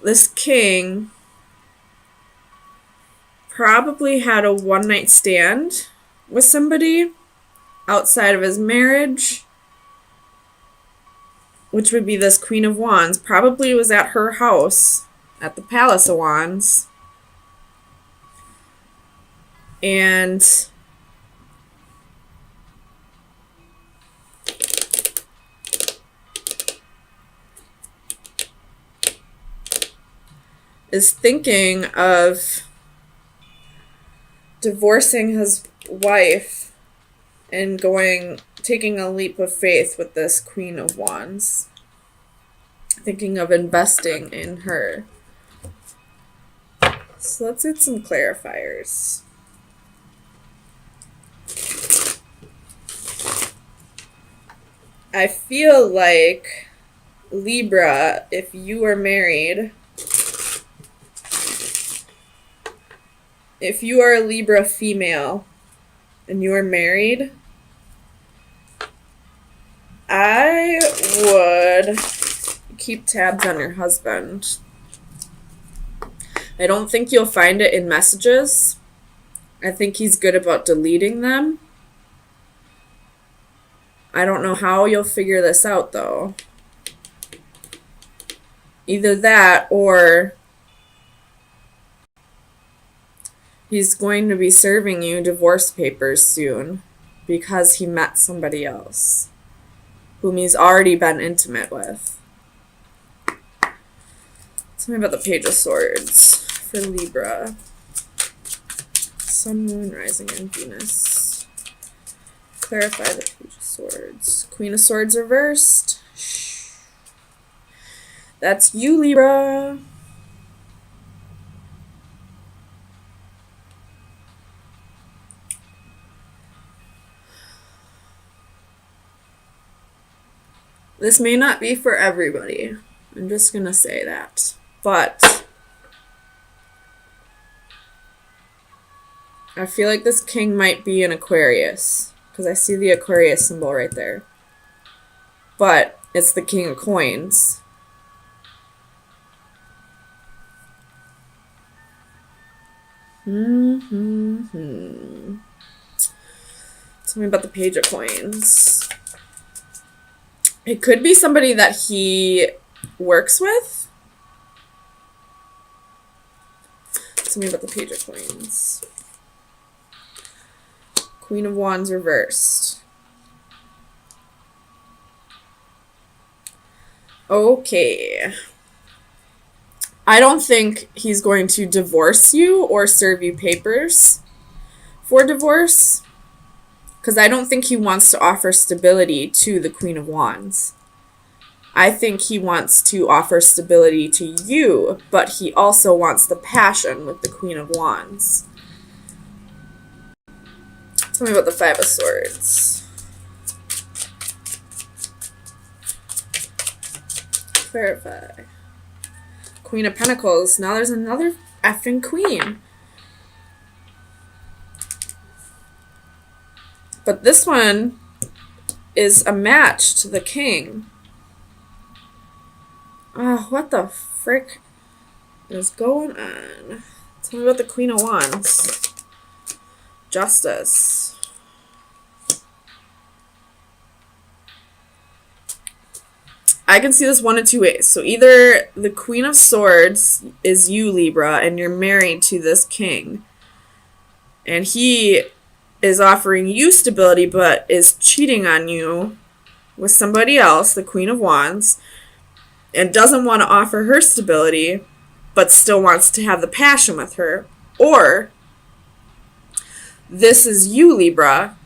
this king probably had a one-night stand with somebody outside of his marriage, which would be this Queen of Wands. Probably was at her house at the Palace of Wands. And is thinking of divorcing his wife and taking a leap of faith with this Queen of Wands. Thinking of investing in her. So let's get some clarifiers. I feel like, Libra, if you are married, if you are a Libra female and you are married, I would keep tabs on your husband. I don't think you'll find it in messages. I think he's good about deleting them. I don't know how you'll figure this out, though. Either that or he's going to be serving you divorce papers soon because he met somebody else whom he's already been intimate with. Tell me about the Page of Swords for Libra. Sun, Moon, Rising, and Venus. Clarify the Page of Swords. Queen of Swords reversed. That's you, Libra. This may not be for everybody. I'm just going to say that. But I feel like this king might be an Aquarius, because I see the Aquarius symbol right there. But it's the King of Coins. Tell me about the Page of Coins. It could be somebody that he works with. Tell me about the Page of Coins. Queen of Wands reversed. Okay. I don't think he's going to divorce you or serve you papers for divorce, because I don't think he wants to offer stability to the Queen of Wands. I think he wants to offer stability to you, but he also wants the passion with the Queen of Wands. Tell me about the Five of Swords. Clarify. Queen of Pentacles. Now there's another effing queen. But this one is a match to the king. Oh, what the frick is going on? Tell me about the Queen of Wands. Justice. I can see this one of two ways. So either the Queen of Swords is you, Libra, and you're married to this king, and he is offering you stability but is cheating on you with somebody else, the Queen of Wands, and doesn't want to offer her stability but still wants to have the passion with her. Or this is you, Libra,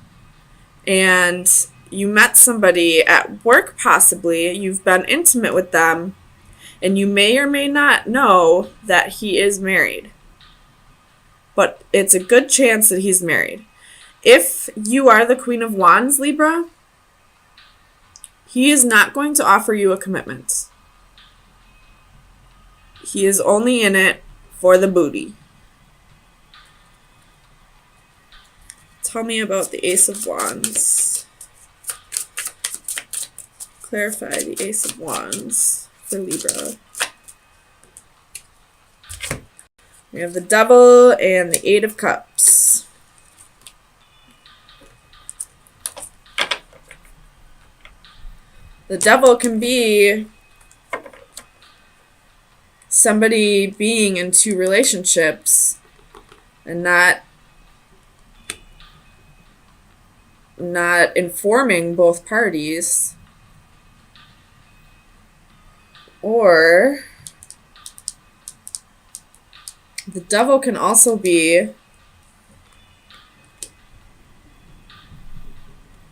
and you met somebody at work possibly, you've been intimate with them, and you may or may not know that he is married. But it's a good chance that he's married. If you are the Queen of Wands, Libra, he is not going to offer you a commitment. He is only in it for the booty. Tell me about the Ace of Wands. Clarify the Ace of Wands for Libra. We have the Devil and the Eight of Cups. The Devil can be somebody being in two relationships and not informing both parties. Or the Devil can also be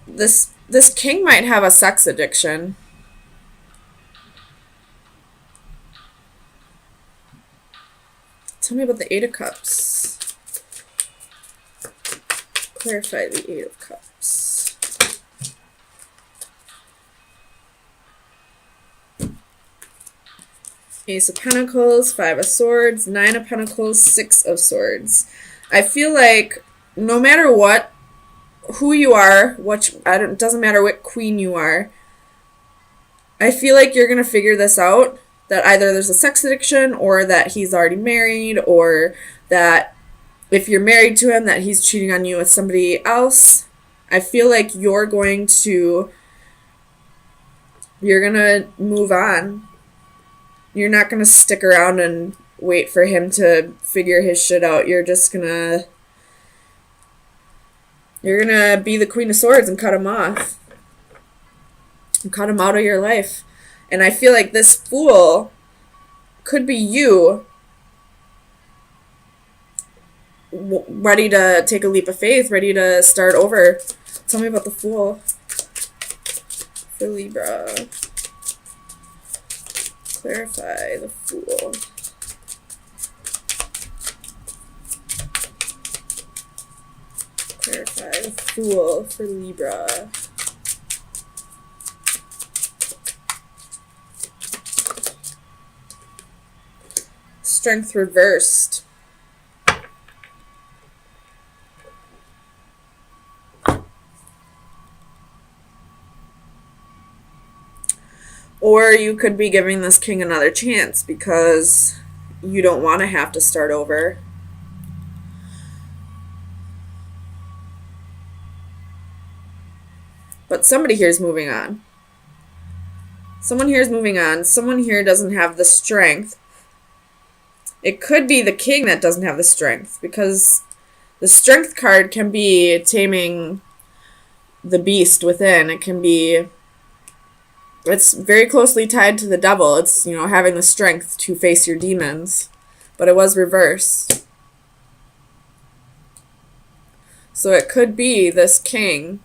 this king might have a sex addiction. Tell me about the Eight of Cups. Clarify the Eight of Cups. Ace of Pentacles, Five of Swords, Nine of Pentacles, Six of Swords. I feel like no matter what, who you are, it doesn't matter what queen you are, I feel like you're going to figure this out, that either there's a sex addiction or that he's already married, or that if you're married to him, that he's cheating on you with somebody else. I feel like you're going to move on. You're not going to stick around and wait for him to figure his shit out. You're going to be the Queen of Swords and cut him off. And cut him out of your life. And I feel like this Fool could be you ready to take a leap of faith, ready to start over. Tell me about the Fool for Libra. Clarify the Fool. Clarify the Fool for Libra. Strength reversed. Or you could be giving this king another chance because you don't want to have to start over. But somebody here is moving on. Someone here is moving on. Someone here doesn't have the strength. It could be the king that doesn't have the strength, because the strength card can be taming the beast within. It's very closely tied to the Devil. It's, having the strength to face your demons. But it was reversed. So it could be this king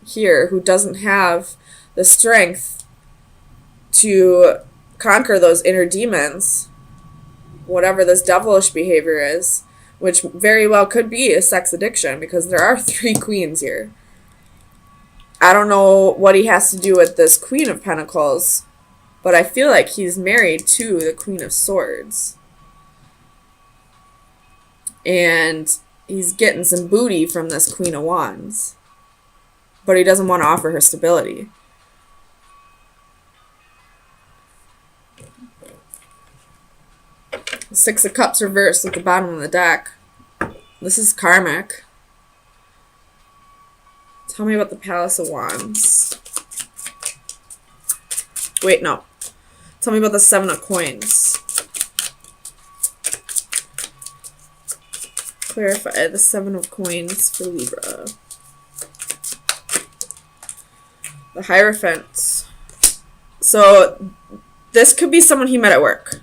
here who doesn't have the strength to conquer those inner demons, whatever this devilish behavior is, which very well could be a sex addiction, because there are 3 queens here. I don't know what he has to do with this Queen of Pentacles, but I feel like he's married to the Queen of Swords. And he's getting some booty from this Queen of Wands. But he doesn't want to offer her stability. Six of Cups reversed at the bottom of the deck. This is karmic. Tell me about the Palace of Wands. Wait, no. Tell me about the Seven of Coins. Clarify the Seven of Coins for Libra. The Hierophant. So, this could be someone he met at work.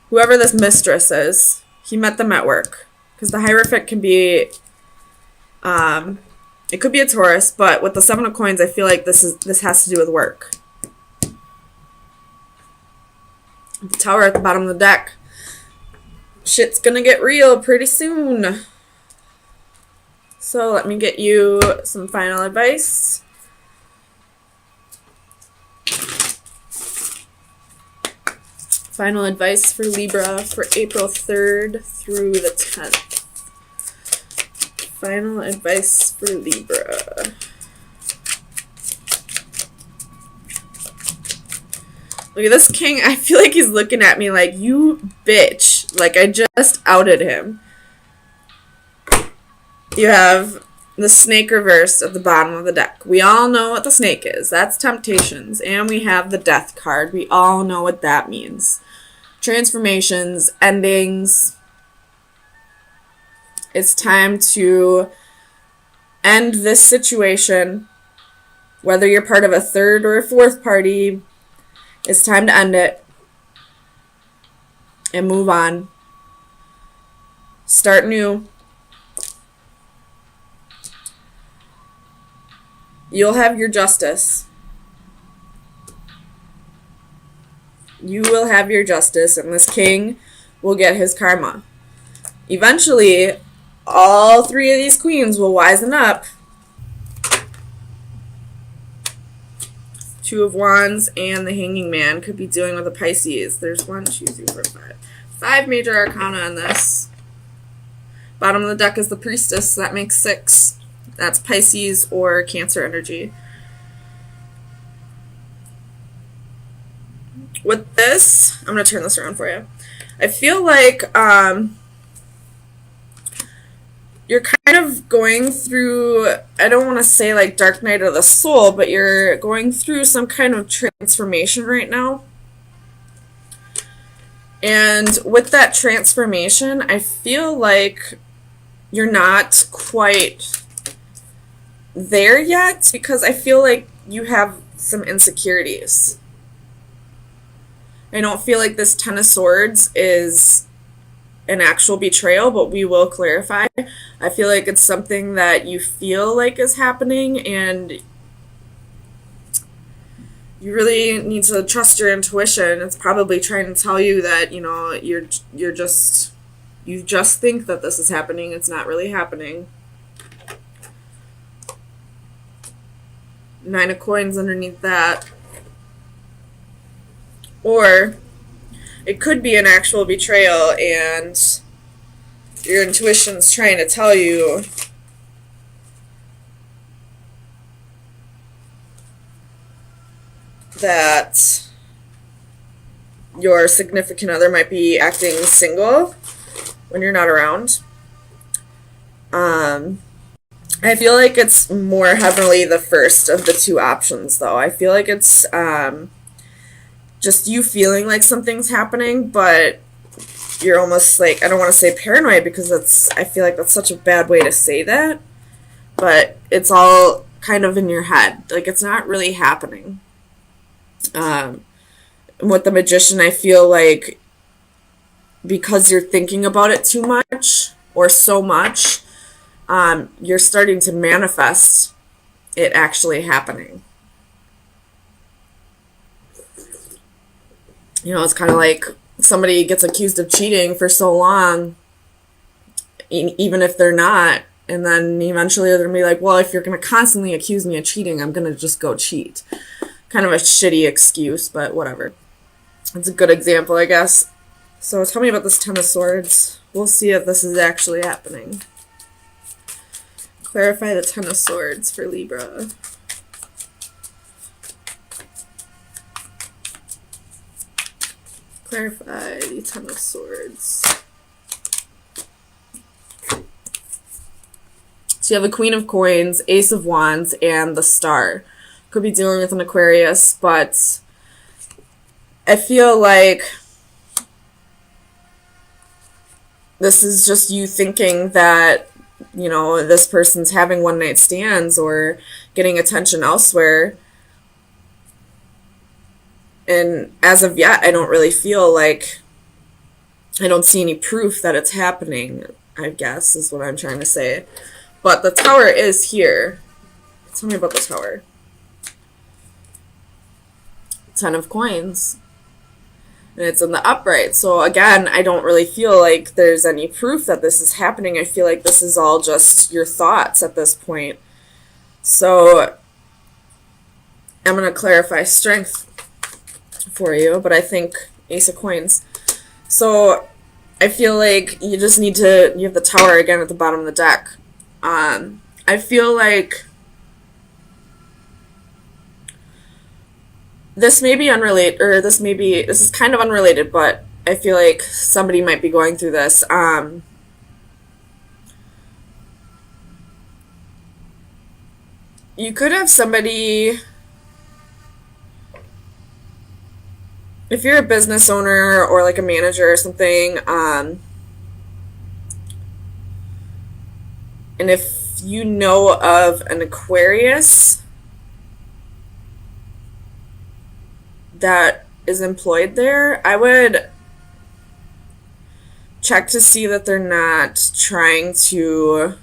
Whoever this mistress is, he met them at work. Because the Hierophant can be, it could be a Taurus, but with the Seven of Coins, I feel like this has to do with work. The Tower at the bottom of the deck. Shit's gonna get real pretty soon. So let me get you some final advice. Final advice for Libra for April 3rd through the 10th. Final advice for Libra. Look at this king. I feel like he's looking at me like, you bitch. Like, I just outed him. You have the snake reversed at the bottom of the deck. We all know what the snake is. That's temptations. And we have the death card. We all know what that means. Transformations, endings. It's time to end this situation. Whether you're part of a third or a fourth party, it's time to end it and move on. Start new. You'll have your justice. You will have your justice, and this king will get his karma. Eventually, all three of these queens will wisen up. Two of Wands and the Hanging Man could be dealing with a Pisces. There's 1, 2, 3, 4, 5. 5 major arcana on this. Bottom of the deck is the Priestess, so that makes 6. That's Pisces or Cancer energy. With this, I'm going to turn this around for you. I feel like you're kind of going through, I don't want to say like dark night of the soul, but you're going through some kind of transformation right now. And with that transformation, I feel like you're not quite there yet, because I feel like you have some insecurities. I don't feel like this Ten of Swords is an actual betrayal, but we will clarify. I feel like it's something that you feel like is happening, and you really need to trust your intuition. It's probably trying to tell you that, you know, you just think that this is happening. It's not really happening. 9 of Coins underneath that. Or it could be an actual betrayal, and your intuition's trying to tell you that your significant other might be acting single when you're not around. I feel like it's more heavily the first of the two options, though. I feel like it's just you feeling like something's happening, but you're almost like, I don't want to say paranoid, because I feel like that's such a bad way to say that, but it's all kind of in your head. Like, it's not really happening. With the Magician, I feel like because you're thinking about it too much or so much, you're starting to manifest it actually happening. You know, it's kind of like somebody gets accused of cheating for so long, even if they're not, and then eventually they're going to be like, well, if you're going to constantly accuse me of cheating, I'm going to just go cheat. Kind of a shitty excuse, but whatever. It's a good example, I guess. So tell me about this Ten of Swords. We'll see if this is actually happening. Clarify the Ten of Swords for Libra. Clarify the Ten of Swords. So you have the Queen of Coins, Ace of Wands, and the Star. Could be dealing with an Aquarius, but I feel like this is just you thinking that, you know, this person's having one-night stands or getting attention elsewhere. And as of yet, I don't really feel like, I don't see any proof that it's happening, I guess, is what I'm trying to say. But the Tower is here. Tell me about the Tower. 10 of Coins. And it's in the upright. So again, I don't really feel like there's any proof that this is happening. I feel like this is all just your thoughts at this point. So I'm going to clarify Strength for you, but I think Ace of Coins. So I feel like you just need to, you have the Tower again at the bottom of the deck. I feel like this may be unrelated, or this is kind of unrelated, but I feel like somebody might be going through this. You could have somebody, if you're a business owner or like a manager or something, and if you know of an Aquarius that is employed there, I would check to see that they're not trying to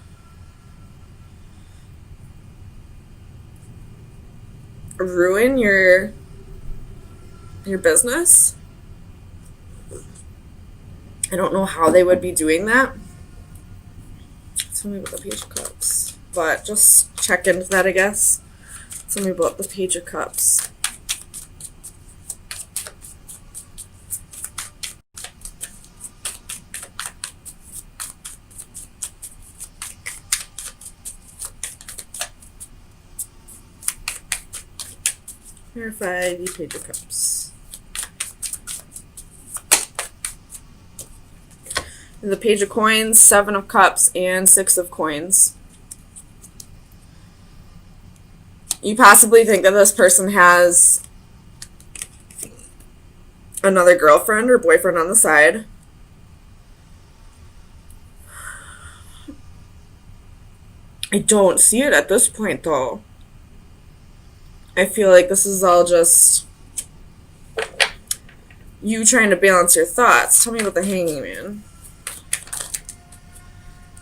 ruin your business. I don't know how they would be doing that. Tell me about the Page of Cups. But just check into that, I guess. Tell me about the Page of Cups. Verify the Page of Cups. The Page of Coins, 7 of Cups, and 6 of Coins. You possibly think that this person has another girlfriend or boyfriend on the side. I don't see it at this point, though. I feel like this is all just you trying to balance your thoughts. Tell me about the Hanging Man.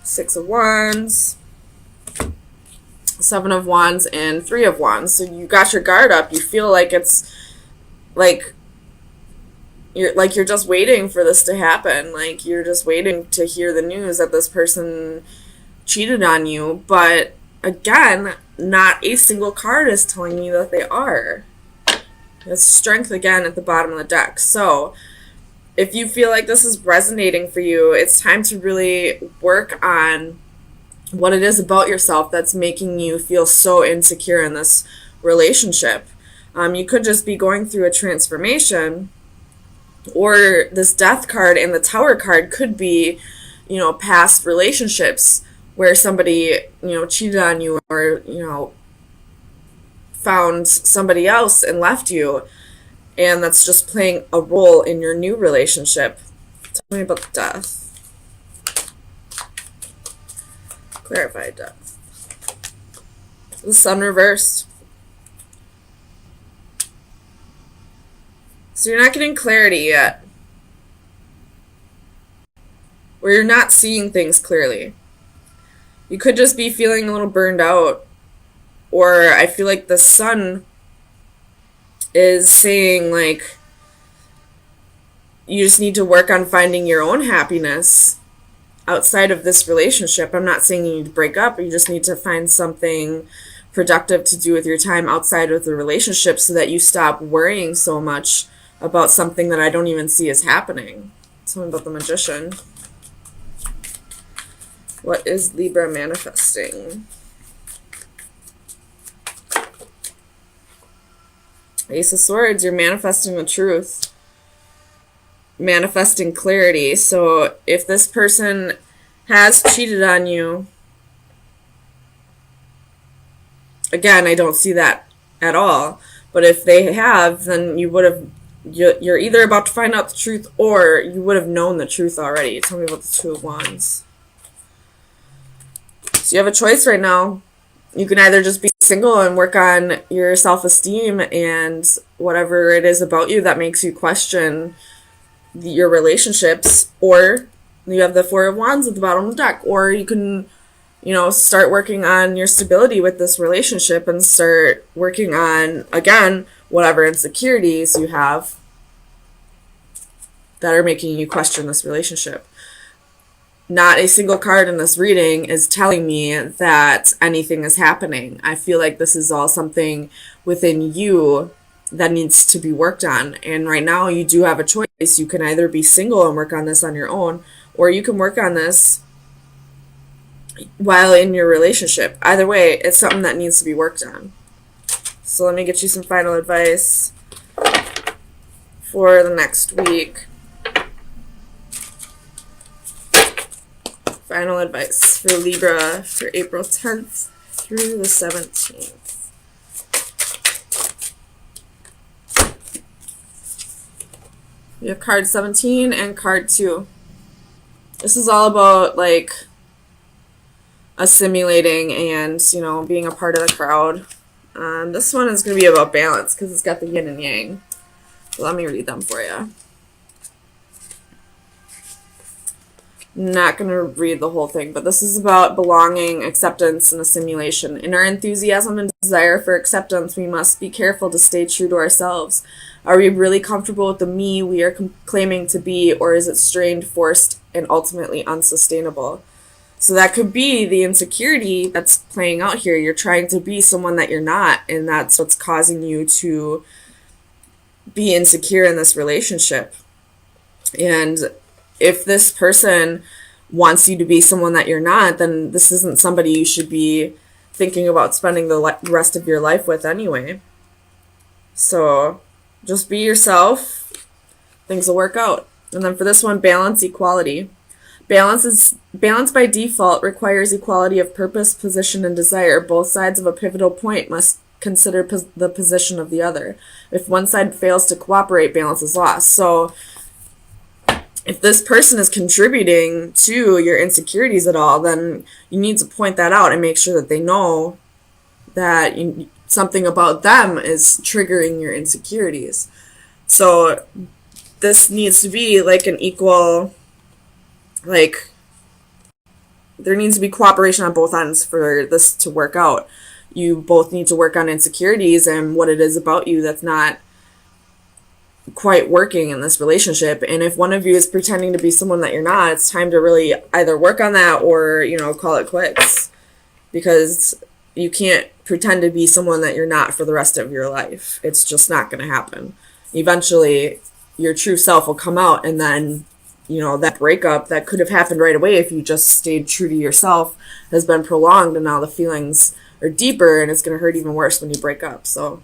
6 of Wands, 7 of Wands, and 3 of Wands. So you got your guard up. You feel like it's like you're just waiting for this to happen. Like you're just waiting to hear the news that this person cheated on you. But again, not a single card is telling me that they are. There's Strength again at the bottom of the deck. So if you feel like this is resonating for you, it's time to really work on what it is about yourself that's making you feel so insecure in this relationship. You could just be going through a transformation, or this Death card and the Tower card could be, past relationships where somebody, cheated on you, or, found somebody else and left you. And that's just playing a role in your new relationship. Tell me about the Death. Clarify Death. The Sun reversed. So you're not getting clarity yet. Or you're not seeing things clearly. You could just be feeling a little burned out. Or I feel like the Sun is saying, like, you just need to work on finding your own happiness outside of this relationship. I'm not saying you need to break up. You just need to find something productive to do with your time outside of the relationship so that you stop worrying so much about something that I don't even see as happening. Something about the Magician. What is Libra manifesting? Ace of Swords, you're manifesting the truth. Manifesting clarity. So if this person has cheated on you, again, I don't see that at all. But if they have, then you're either about to find out the truth, or you would have known the truth already. Tell me about the Two of Wands. So you have a choice right now. You can either just be single and work on your self-esteem and whatever it is about you that makes you question your relationships, or you have the Four of Wands at the bottom of the deck, or you can, start working on your stability with this relationship and start working on, again, whatever insecurities you have that are making you question this relationship. Not a single card in this reading is telling me that anything is happening. I feel like this is all something within you that needs to be worked on. And right now you do have a choice. You can either be single and work on this on your own, or you can work on this while in your relationship. Either way, it's something that needs to be worked on. So let me get you some final advice. for the next week. Final advice for Libra for April 10th through the 17th. We have card 17 and card 2. This is all about, like, assimilating and, you know, being a part of the crowd. This one is going to be about balance because it's got the yin and yang. So let me read them for you. Not going to read the whole thing, but this is about belonging, acceptance, and assimilation. In our enthusiasm and desire for acceptance, we must be careful to stay true to ourselves. Are we really comfortable with the me we are claiming to be, or is it strained, forced, and ultimately unsustainable? So that could be the insecurity that's playing out here. You're trying to be someone that you're not, and that's what's causing you to be insecure in this relationship. And if this person wants you to be someone that you're not, then this isn't somebody you should be thinking about spending the rest of your life with anyway. So just be yourself. Things will work out. And then for this one, balance, equality. Balance by default requires equality of purpose, position, and desire. Both sides of a pivotal point must consider the position of the other. If one side fails to cooperate, balance is lost. So if this person is contributing to your insecurities at all, then you need to point that out and make sure that they know that something about them is triggering your insecurities. So this needs to be like an equal, like, there needs to be cooperation on both ends for this to work out. You both need to work on insecurities and what it is about you that's not quite working in this relationship. And if one of you is pretending to be someone that you're not, it's time to really either work on that or, you know, call it quits, because you can't pretend to be someone that you're not for the rest of your life. It's just not going to happen. Eventually your true self will come out, and then, you know, that breakup that could have happened right away if you just stayed true to yourself has been prolonged, and now the feelings are deeper and it's going to hurt even worse when you break up. So